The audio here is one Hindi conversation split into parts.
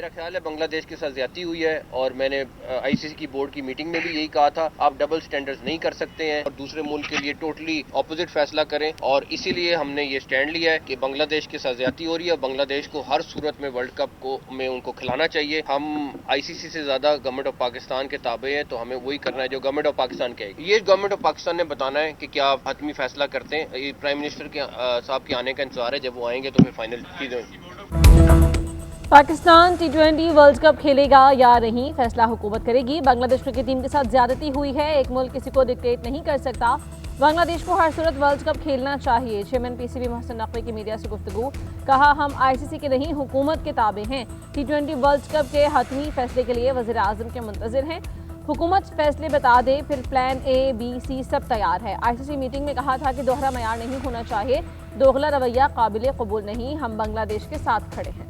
मेरा ख्याल है बांग्लादेश के साथ ज्यादती हुई है और मैंने आईसीसी की बोर्ड की मीटिंग में भी यही कहा था, आप डबल स्टैंडर्ड्स नहीं कर सकते हैं और दूसरे मुल्क के लिए टोटली ऑपोजिट फैसला करें। और इसीलिए हमने ये स्टैंड लिया है कि बांग्लादेश के साथ ज्यादती हो रही है, बांग्लादेश को हर सूरत में वर्ल्ड कप को में उनको खिलाना चाहिए। हम आईसीसी से ज्यादा गवर्नमेंट ऑफ पाकिस्तान के ताबे हैं, तो हमें वही करना है जो गवर्नमेंट ऑफ पाकिस्तान कहेगी। ये गवर्नमेंट ऑफ पाकिस्तान ने बताना है कि क्या आप हतमी फैसला करते हैं। ये प्राइम मिनिस्टर के साहब के आने का इंतजार है, जब वो आएंगे तो फिर फाइनल चीजें। पाकिस्तान टी20 वर्ल्ड कप खेलेगा या नहीं, फैसला हुकूमत करेगी। बांग्लादेश क्रिकेट टीम के साथ ज्यादती हुई है, एक मुल्क किसी को डिक्टेट नहीं कर सकता। बांग्लादेश को हर सूरत वर्ल्ड कप खेलना चाहिए। चेयरमैन पीसीबी मोहसिन नकवी की मीडिया से गुफ्तगू, कहा हम आईसीसी के नहीं हुकूमत के ताबे हैं। टी20 वर्ल्ड कप के हतमी फैसले के लिए वज़ीर आज़म के मुंतज़िर हैं। हुकूमत फैसले बता दे, फिर प्लान ए बी सी सब तैयार है। आईसीसी मीटिंग में कहा था कि दोहरा मयार नहीं होना चाहिए, दोगला रवैया काबिल कबूल नहीं, हम बांग्लादेश के साथ खड़े हैं।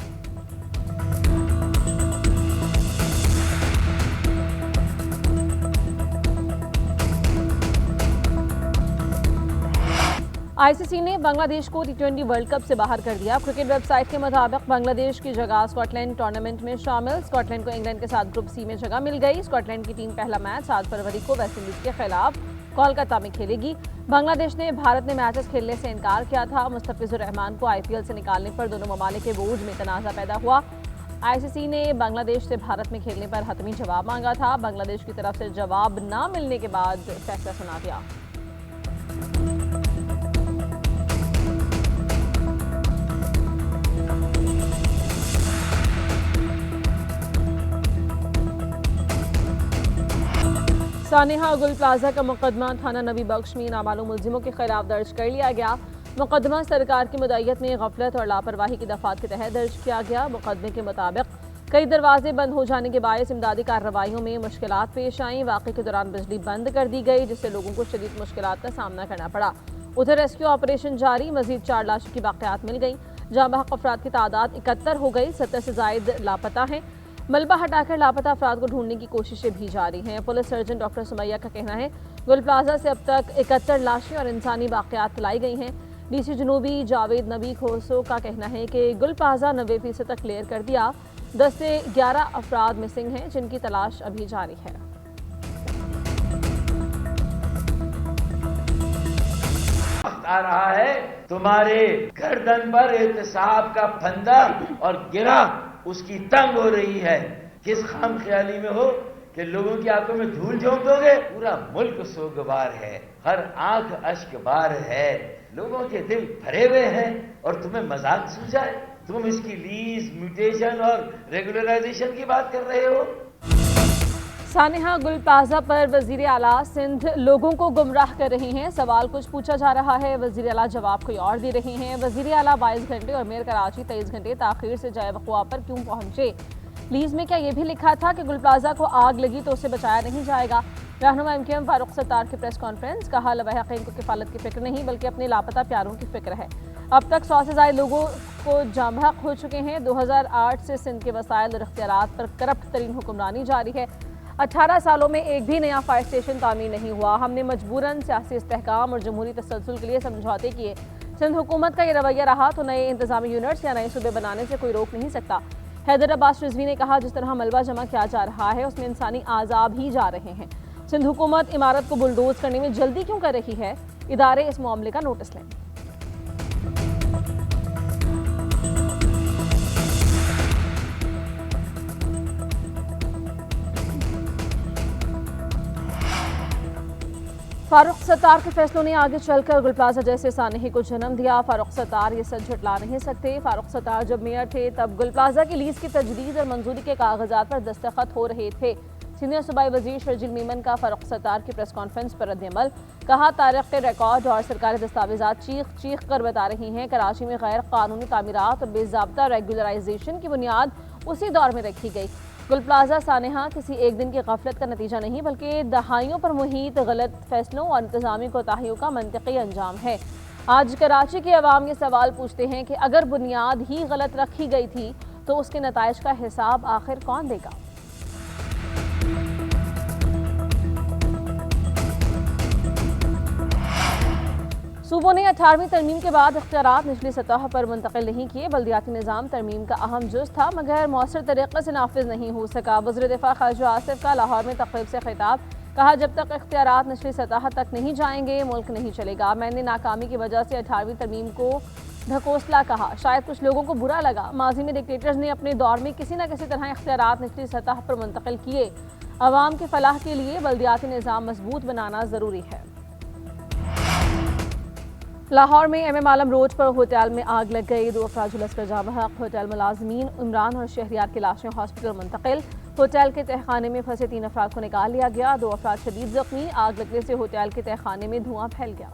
आईसीसी ने बांग्लादेश को टी20 वर्ल्ड कप से बाहर कर दिया। क्रिकेट वेबसाइट के मुताबिक बांग्लादेश की जगह स्कॉटलैंड टूर्नामेंट में शामिल। स्कॉटलैंड को इंग्लैंड के साथ ग्रुप सी में जगह मिल गई। स्कॉटलैंड की टीम पहला मैच 7 फरवरी को वेस्टइंडीज के खिलाफ कोलकाता में खेलेगी। बांग्लादेश ने भारत में मैचेस खेलने से इनकार किया था। मुस्तफिजुर रहमान को आईपीएल से निकालने पर दोनों ममालिक के बोझ में तनाज़ा पैदा हुआ। आईसीसी ने बांग्लादेश से भारत में खेलने पर हतमी जवाब मांगा था। बांग्लादेश की तरफ से जवाब न मिलने के बाद फैसला सुना दिया। सानेहा गुल प्लाजा का मुकदमा थाना नबी बख्श में नामालूम मुलजिमों के खिलाफ दर्ज कर लिया गया। मुकदमा सरकार की मुद्दत में गफलत और लापरवाही की दफात के तहत दर्ज किया गया। मुकदमे के मुताबिक कई दरवाजे बंद हो जाने के बायस इमदादी कार्रवाइयों में मुश्किलात पेश आईं। वाक़े के दौरान बिजली बंद कर दी गई, जिससे लोगों को शदीद मुश्किलात का सामना करना पड़ा। उधर रेस्क्यू ऑपरेशन जारी, मजीद 4 लाशों की बाक़ियात मिल गई। जहाँ बहक अफराद की तादाद 71 हो गई। 70 से जायद लापता हैं। मलबा हटाकर लापता अफराद को ढूंढने की कोशिशें भी जारी हैं। पुलिस सर्जन डॉक्टर सुमैया का कहना है गुल प्लाजा से अब तक 71 लाशें और इंसानी बाक़ियात लाई गई हैं। डीसी जनूबी जावेद नबी खोसो का कहना है कि गुल प्लाजा 90% तक क्लियर कर दिया। 10 से 11 अफराद मिसिंग हैं, जिनकी तलाश अभी जारी है। आ रहा है तुम्हारे गर्दन पर एहतसाब का फंदा और गिरा उसकी तंग हो रही है। किस खाम ख्याली में हो कि लोगों की आंखों में धूल झोंक दोगे। पूरा मुल्क सोगवार है, हर आंख अश्कबार है, लोगों के दिल भरे हुए हैं और तुम्हें मजाक सूझा है। तुम इसकी लीज, म्यूटेशन और रेगुलराइजेशन की बात कर रहे हो। सानेहा गुल प्लाजा पर वजीर आला सिंध लोगों को गुमराह कर रहे हैं। सवाल कुछ पूछा जा रहा है, वजीर आला जवाब कोई और दे रहे हैं। वजीर आला 22 घंटे और मेयर कराची 23 घंटे ताखीर से जाए वक़ुआ पर क्यों पहुंचे। लीज में क्या ये भी लिखा था कि गुल प्लाजा को आग लगी तो उसे बचाया नहीं जाएगा। रहनुमा एमकेएम फारूक सत्तार की प्रेस कॉन्फ्रेंस, कहा लवाहिकीन को किफालत की फिक्र नहीं बल्कि अपने लापता प्यारों की फिक्र है। अब तक 100 से ज्यादा लोगों को जाम बहक हो चुके हैं। 2008 से सिंध के वसाइल और इख्तियारात पर करप्ट तरीन हुक्मरानी जारी है। 18 सालों में एक भी नया फायर स्टेशन तामीर नहीं हुआ। हमने मजबूरन सियासी इस्तेहकाम और जमहूरी तसलसल के लिए समझौते किए। सिंध हुकूमत का ये रवैया रहा तो नए इंतजामी यूनिट्स या नए सूबे बनाने से कोई रोक नहीं सकता। हैदर अब्बास रिजवी ने कहा जिस तरह मलबा जमा किया जा रहा है उसमें इंसानी आज़ाब ही जा रहे हैं। सिंध हुकूमत इमारत को बुलडोज करने में जल्दी क्यों कर रही है, इदारे इस मामले का नोटिस लें। फारूक सत्तार के फैसलों ने आगे चलकर गुल प्लाजा जैसे सानही को जन्म दिया। फारूक सत्तार ये सच झुटला नहीं सकते। फारूक सत्तार जब मेयर थे तब गुल प्लाजा की लीज की तजदीद और मंजूरी के कागजात पर दस्तखत हो रहे थे। सीनियर सूबाई वजीर शर्जील मीमन का फारूक सत्तार की प्रेस कॉन्फ्रेंस पर रद्द-ए-अमल, कहा तारीख के रिकॉर्ड और सरकारी दस्तावेजात चीख चीख कर बता रही हैं कराची में गैर कानूनी तामीरात और बेज़ाब्ता रेगुलराइजेशन की बुनियाद उसी दौर में रखी गई। गुल प्लाजा सानेहा किसी एक दिन की गफलत का नतीजा नहीं बल्कि दहाइयों पर मुहित गलत फैसलों और इंतजामी कोताहियों का मंतकी अंजाम है। आज कराची के अवाम ये सवाल पूछते हैं कि अगर बुनियाद ही गलत रखी गई थी तो उसके नताइज का हिसाब आखिर कौन देगा। सूबों ने 18वीं तरमीम के बाद इख्तियारात निचली सतह पर मुंतकिल नहीं किए। बल्दियाती निज़ाम तरमीम का अहम जुज़ था मगर मौसर तरीक़े से नाफिज नहीं हो सका। वज़ीर दिफ़ा ख़ारिजा आसिफ का लाहौर में तक़रीब से खिताब, कहा जब तक इख्तियारात निचली सतह तक नहीं जाएंगे मुल्क नहीं चलेगा। मैंने नाकामी की वजह से 18वीं तरमीम को ढकोसला कहा, शायद कुछ लोगों को बुरा लगा। माजी में डिक्टेटर्स ने अपने दौर में किसी न किसी तरह इख्तियारात निचली सतह पर मुंतकिल किए। अवाम के फलाह के लिए बल्दियाती निज़ाम मजबूत बनाना ज़रूरी है। लाहौर में MM आलम रोड पर होटल में आग लग गई। 2 अफराद झुलस कर जाँ बहक। होटल मुलाजमीन इमरान और शहरियार की लाशें हॉस्पिटल मुंतकिल। होटल के तहखाने में फंसे 3 अफराद को निकाल लिया गया। 2 अफराद शदीद जख्मी। आग लगने से होटल के तहखाने में धुआं फैल गया।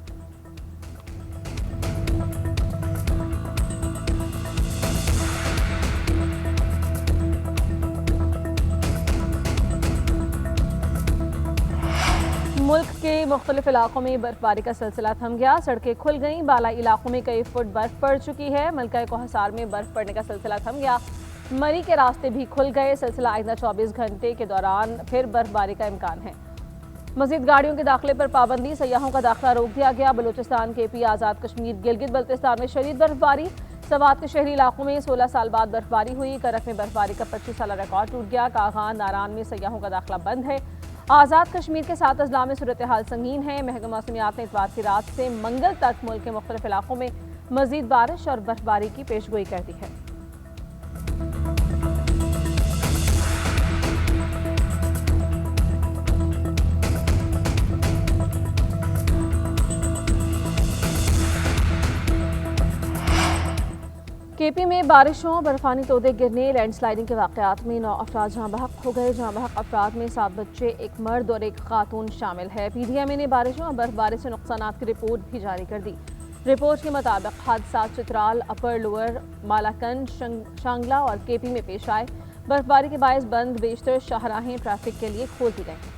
मुल्क के मुख्तलिफ इलाकों में बर्फबारी का सिलसिला थम गया। सड़कें खुल गईं। बालाई इलाकों में कई फुट बर्फ पड़ चुकी है। मलका कोहसार में बर्फ पड़ने का सिलसिला थम गया। मरी के रास्ते भी खुल गए। सिलसिला आइंदा 24 घंटे के दौरान फिर बर्फबारी का इम्कान है। मजीद गाड़ियों के दाखिले पर पाबंदी, सयाहों का दाखिला रोक दिया गया। बलूचिस्तान, KP, आज़ाद कश्मीर, गिलगित बल्तिस्तान में शदीद बर्फबारी। सवात के शहरी इलाकों में 16 साल बाद बर्फबारी हुई। करक में बर्फबारी का 25 साल रिकॉर्ड टूट गया। कागान, नारान में सयाहों का दाखिला बंद है। आज़ाद कश्मीर के 7 अजला में सूरत हाल संगीन है। महकमा मौसमियात ने इतवार की रात से मंगल तक मुल्क के मुख्तलिफ इलाकों में मजीद बारिश और बर्फबारी की पेशगोई कर दी है। KP में बारिशों, बर्फानी तोदे गिरने, लैंडस्लाइडिंग के वाक़यात में 9 अफराद जहाँ बहक हो गए। जहाँ बहक अफराद में 7 बच्चे, एक मर्द और एक खातून शामिल है। PDMA ने बारिशों और बर्फबारी से नुकसानात की रिपोर्ट भी जारी कर दी। रिपोर्ट के मुताबिक हादसा चित्राल, अपर लोअर, मालाकंड, शांगला और KP में पेश आए। बर्फबारी के बायस बंद बेशतर शाहराहें ट्रैफिक के लिए खोल दी गई।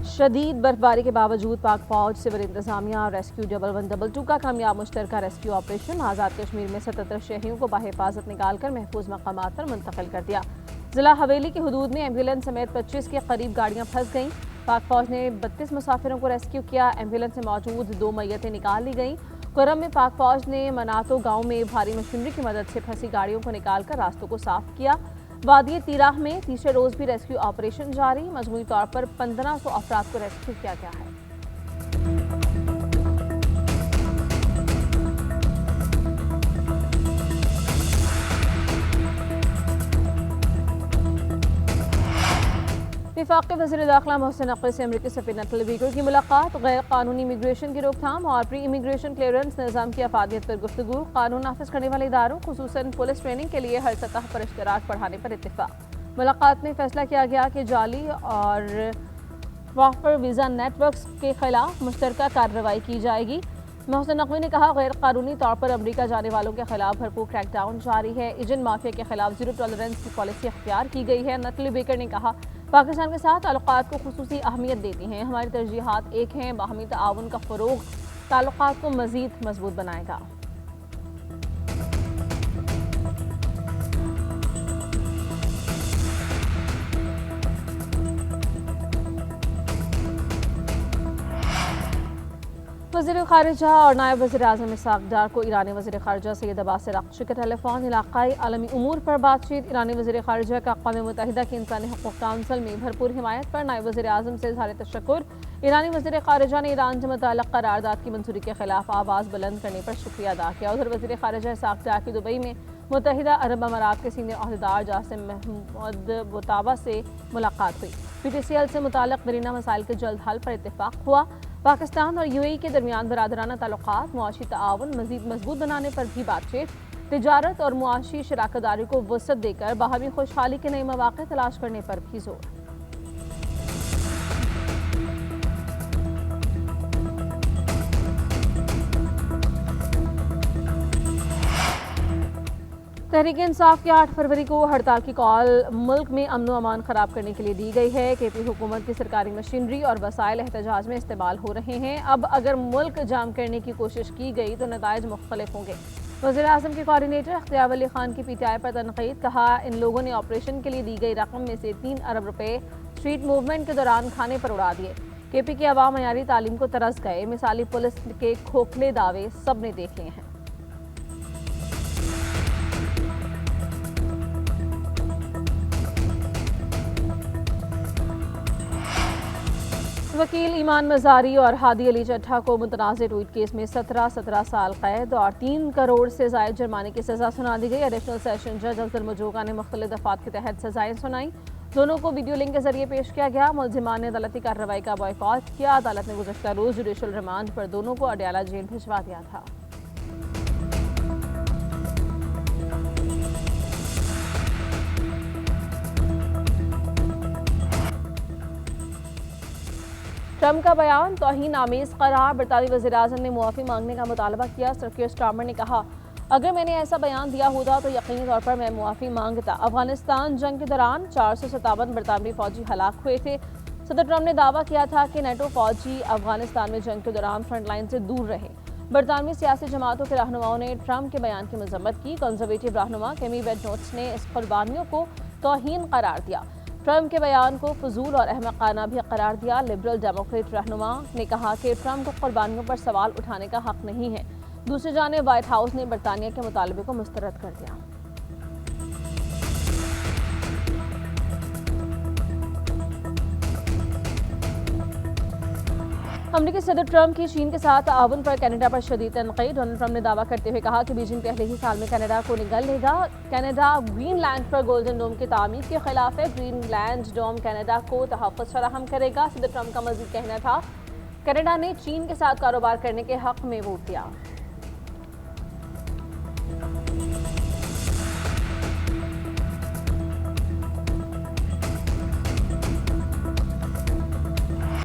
शदीद बर्फबारी के बावजूद पाक फौज, सिविल इंतजामिया और रेस्क्यू 1112 का कामयाब मुश्तरका रेस्क्यू ऑपरेशन। आज़ाद कश्मीर में 77 शहरियों को बाहिफाजत निकाल कर महफूज मकामात पर मुंतकिल कर दिया। जिला हवेली की हदूद में एम्बुलेंस समेत 25 के करीब गाड़ियाँ फंस गईं। पाक फौज ने 32 मुसाफिरों को रेस्क्यू किया। एम्बुलेंस में मौजूद 2 मैयतें निकाल ली गईं। कुरम में पाक फौज ने मनातो गाँव में भारी मशीनरी की मदद से फंसी गाड़ियों को निकाल कर रास्तों को साफ किया। वादी तीराह में तीसरे रोज भी रेस्क्यू ऑपरेशन जारी। मजमूई तौर पर 1500 अफराद को रेस्क्यू किया गया है। वफाकी वज़ीर दाखिला मोहसिन नकवी से अमरीकी सफ़ीर नतल वीकर की मुलाकात। गैर कानूनी इमिग्रेशन की रोकथाम और प्री इमिग्रेशन क्लियरेंस निज़ाम की अफादियत पर गुफ्तगू। कानून नाफिज करने वाले इदारों खुसूसन पुलिस ट्रेनिंग के लिए हर सतह पर इश्तराक बढ़ाने पर इत्तेफाक। मुलाकात में फैसला किया गया कि जाली और वाफर वीज़ा नेटवर्क्स के खिलाफ मुश्तरका कार्रवाई की जाएगी। मोहसिन नकवी ने कहा गैर कानूनी तौर पर अमरीका जाने वालों के खिलाफ भरपूर क्रैकडाउन जारी है। एजेंट माफिया के खिलाफ जीरो टॉलरेंस की पॉलिसी अख्तियार की गई है। नतल बेकर ने कहा पाकिस्तान के साथ ताल्लुकात को खुसूसी अहमियत देती हैं। हमारी तरजीहात एक हैं। बाहमी ताउन का फ़रोग़ ताल्लुकात को मज़ीद मजबूत बनाएगा। वज़ीर ख़ारिजा और नायब वज़ीर आज़म इसहाक़ डार को ईरानी वज़ीर ख़ारिजा सैयद अब्बास अराग़ची के टेलीफोन इलाक़ाई आलमी उमूर पर बातचीत। ईरानी वज़ीर ख़ारिजा का अक़वाम मुत्तहिदा की इंसानी हक़ूक़ काउंसिल में भरपूर हिमायत पर नायब वज़ीर आज़म से इज़हार तशक्कुर। ईरानी वज़ीर ख़ारिजा ने ईरान से मुताल्लिक़ करारदाद की मंजूरी के खिलाफ आवाज़ बुलंद करने पर शुक्रिया अदा किया। उधर वज़ीर ख़ारिजा इसहाक़ डार की दुबई में मुत्तहिदा अरब अमारात के सीनियर अहदेदार जासिम महमूद बोताबा से मुलाकात हुई। PTCL से मुताल्लिक़ दरीना मसाइल के जल्द हल पर इत्तेफाक हुआ। पाकिस्तान और UAE के दरमियान बरादराना ताल्लुकात, मुआशी ताआवुन मज़ीद मजबूत बनाने पर भी बातचीत। तिजारत और मुआशी शराकतदारी को वसअत देकर बाहमी खुशहाली के नए मौक़े तलाश करने पर भी जोर। तहरीक इंसाफ की 8 फरवरी को हड़ताल की कॉल मुल्क में अमन व अमान खराब करने के लिए दी गई है। KP हुकूमत की सरकारी मशीनरी और वसाइल एहतजाज में इस्तेमाल हो रहे हैं। अब अगर मुल्क जाम करने की कोशिश की गई तो नताइज मुख्तलिफ होंगे। वज़ीर आज़म के कोऑर्डिनेटर इख्तियार वली खान की PTI पर तनकीद, कहा इन लोगों ने ऑपरेशन के लिए दी गई रकम में से 3 अरब रुपए स्ट्रीट मूवमेंट के दौरान खाने पर उड़ा दिए। KP के अवाम मयारी तालीम को तरस गए, मिसाली पुलिस के खोखले दावे सब ने देख लिए हैं। वकील ईमान मजारी और हादी अली चट्ठा को मुतनाज़ ट्वीट केस में 17 साल कैद और 3 करोड़ से ज़ायद जुर्माने की सज़ा सुना दी गई। एडिशनल सेशन जज अफजल मजूका ने मुख्तलिफ दफ़ात के तहत सज़ाएं सुनाई। दोनों को वीडियो लिंक के जरिए पेश किया गया। मुलजिमान ने अदालती कार्रवाई का बॉयकॉट किया। अदालत ने गुज़श्ता रोज़ जुडिशल रिमांड पर दोनों को अडयाला जेल भिजवा दिया था। ट्रंप का बयान तौहीन आमेज करार, बरतानवी वज़ीर-ए-आज़म ने मुआफ़ी मांगने का मुतालबा किया। सर स्टार्मर ने कहा, अगर मैंने ऐसा बयान दिया होता तो यकीनी तौर पर मैं मुआफ़ी मांगता। अफगानिस्तान जंग के दौरान 457 बरतानवी फौजी हलाक हुए थे। सदर ट्रंप ने दावा किया था कि नेटो फौजी अफगानिस्तान में जंग के दौरान फ्रंट लाइन से दूर रहे। बरतानवी सियासी जमातों के रहनुमाओं ने ट्रंप के बयान की मजम्मत की। कंजर्वेटिव रहनुमा केमी वेडनोट्स ने इस कुर्बानियों को तौहीन करार दिया। ट्रंप के बयान को फजूल और अहमकाना भी करार दिया। लिबरल डेमोक्रेट रहनुमा ने कहा कि ट्रंप को कुर्बानियों पर सवाल उठाने का हक नहीं है। दूसरी जानिब व्हाइट हाउस ने बरतानिया के मुतालबे को मुस्तरद कर दिया। अमरीकी सदर ट्रंप की चीन के साथ ताउन पर कनाडा पर शदीद तनकीद। डोनाल्ड ट्रंप ने दावा करते हुए कहा कि बीजिंग पहले ही साल में कनाडा को निगल लेगा। कनाडा ग्रीनलैंड पर गोल्डन डोम की तामीर के खिलाफ है। ग्रीनलैंड डोम कनाडा को तहफ़्फ़ुज़ फराहम करेगा। सदर ट्रंप का मज़ीद कहना था, कनाडा ने चीन के साथ कारोबार करने के हक में वोट दिया।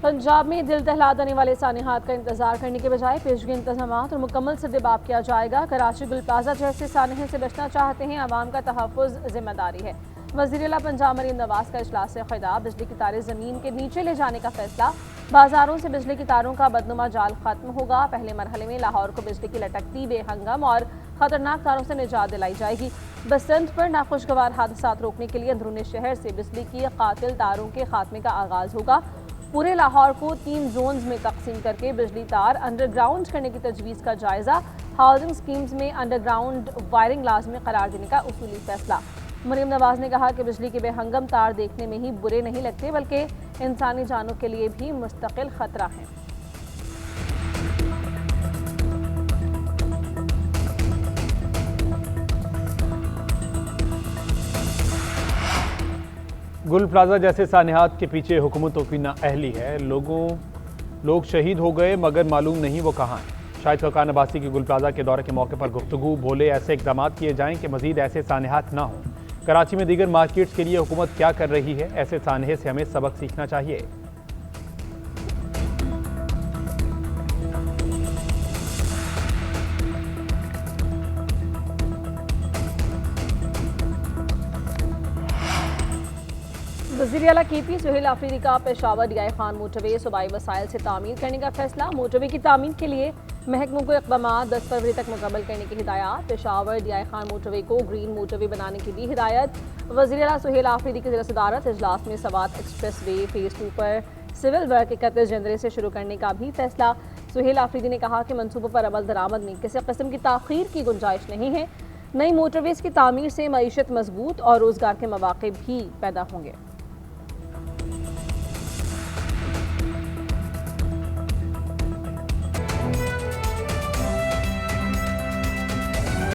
पंजाब में दिल दहला देने वाले सानिहात का इंतजार करने के बजाय पेशगी इंतजाम और मुकम्मल सद्देबाब किया जाएगा। कराची गुल प्लाजा जैसे सानहे से बचना चाहते हैं, आवाम का तहफ़्फ़ुज़ जिम्मेदारी है। वज़ीर आला पंजाब मरीम नवाज का इजलास से खिताब। बिजली की तारें ज़मीन के नीचे ले जाने का फैसला। बाजारों से बिजली की तारों का बदनुमा जाल खत्म होगा। पहले मरहले में लाहौर को बिजली की लटकती बेहंगम और खतरनाक तारों से निजात दिलाई जाएगी। बसंत पर नाखुशगवार हादसात रोकने के लिए अंदरूनी शहर से बिजली की कातिल तारों के खात्मे का आगाज़ होगा। पूरे लाहौर को 3 जोन्स में तकसीम करके बिजली तार अंडरग्राउंड करने की तजवीज़ का जायज़ा। हाउसिंग स्कीम्स में अंडरग्राउंड वायरिंग लाजमी करार देने का उसूली फैसला। मरीम नवाज ने कहा कि बिजली के बेहंगम तार देखने में ही बुरे नहीं लगते, बल्कि इंसानी जानों के लिए भी मुस्तकिल खतरा है। गुल प्लाजा जैसे सानिहात के पीछे हुकूमतों की नाअहली है। लोग शहीद हो गए मगर मालूम नहीं वो कहाँ हैं। शाहिद खकान अब्बासी की गुल प्लाजा के दौरे के मौके पर गुफ्तगू, बोले ऐसे इकदाम किए जाएं कि मजीद ऐसे सानिहात ना हों। कराची में दीगर मार्केट्स के लिए हुकूमत क्या कर रही है, ऐसे सानहे से हमें सबक सीखना चाहिए। वज़ीर आला KP सुहेल आफरीदी का पेशावर DI खान मोटरवे सूबाई वसाइल से तामीर करने का फैसला। मोटरवे की तामीर के लिए महकमों को इक़दाम 10 फरवरी तक मुकम्मल करने की हिदायत। पेशावर DI खान मोटरवे को ग्रीन मोटरवे बनाने की भी हिदायत। वज़ीर आला सुहेल आफरीदी की सदारत इजलास में सवात एक्सप्रेस वे फेज़ 2 पर सिविल वर्क 31 जनवरी से शुरू करने का भी फैसला। सुहेल आफरीदी ने कहा कि मनसूबों पर अमल दरामद में किसी किस्म की ताख़ीर की गुंजाइश नहीं है। नई मोटरवेज़ की तामीर से मईशत मजबूत और रोज़गार के मौक़े भी पैदा होंगे।